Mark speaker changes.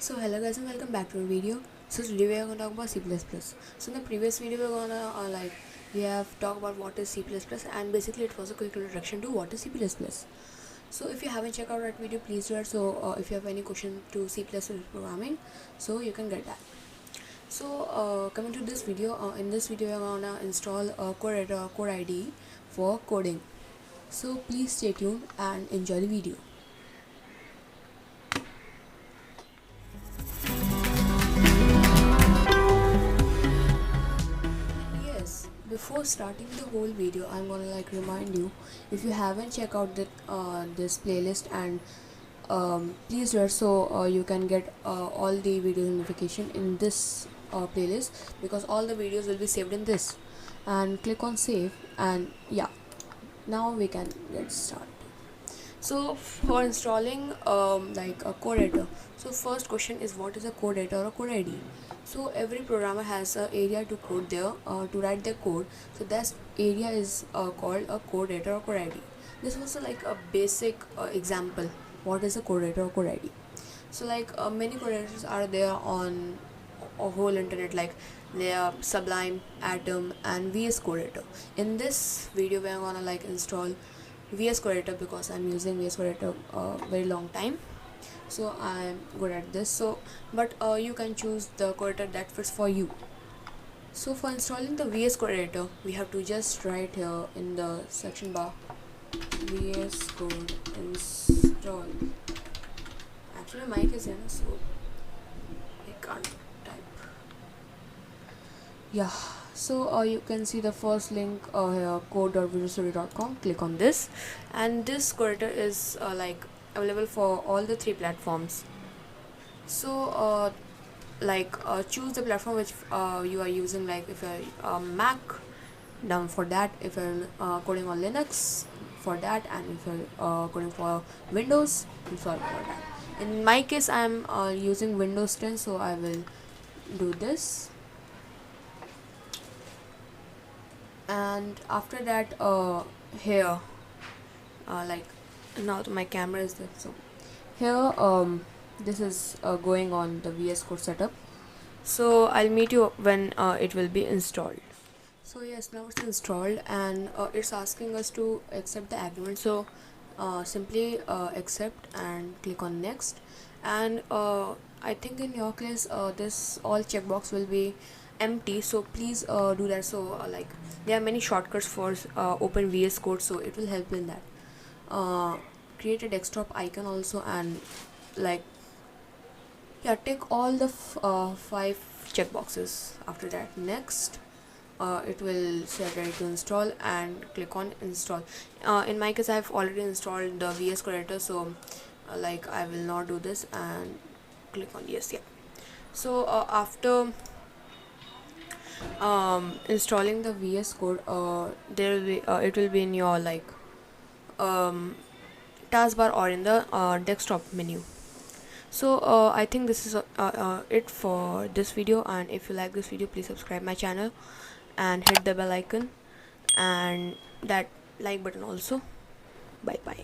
Speaker 1: So hello guys and welcome back to our video. So today we are going to talk about C++. So in the previous video we're gonna we have talked about what is C++ and basically it was a quick introduction to what is C++. So if you haven't checked out that video, please do it. So if you have any question to C++ programming, so you can get that. So coming to this video, in this video we're gonna install a code editor, code IDE for coding. So please stay tuned and enjoy the video. Before starting the whole video, I'm gonna remind you, if you haven't checked out this playlist, and please do it so you can get all the video notification in this playlist, because all the videos will be saved in this. And click on save, and yeah, now we can get started. So for installing a code editor, so first question is, what is a code editor or a code ID? So every programmer has an area to code there, to write their code. So that area is called a code editor or code ID. This was like a basic example. What is a code editor or code ID? So many code editors are there on a whole internet, like they are Sublime, Atom, and VS Code editor. In this video, we are gonna install VS Code editor because I'm using VS Code editor very long time, so I'm good at this. So but you can choose the code editor that fits for you. So for installing the VS Code editor, we have to just write here in the section bar VS Code install. Actually my mic is in, so I can't type. Yeah, so you can see the first link here, code.visualstudio.com. Click on this, and this code editor is available for all the 3 platforms. So choose the platform which you are using, like if you're Mac, down for that. If you're coding on Linux, for that. And if you're coding for Windows, install for that. In my case, I'm using Windows 10, so I will do this. And after that, here now my camera is there, so here this is going on the VS Code setup. So I'll meet you when it will be installed. So yes, now it's installed, and it's asking us to accept the agreement. So simply accept and click on next. And I think in your case this all checkbox will be empty, so please do that. So there are many shortcuts for open VS Code, so it will help in that. Create a desktop icon also, and tick all the 5 checkboxes. After that, next, it will say ready to install, and click on install. In my case, I have already installed the VS Code editor, so I will not do this, and click on yes. Yeah, so after installing the VS Code, there will be it will be in your taskbar or in the desktop menu. So I think this is it for this video, and if you like this video, please subscribe my channel and hit the bell icon and that like button also. Bye bye.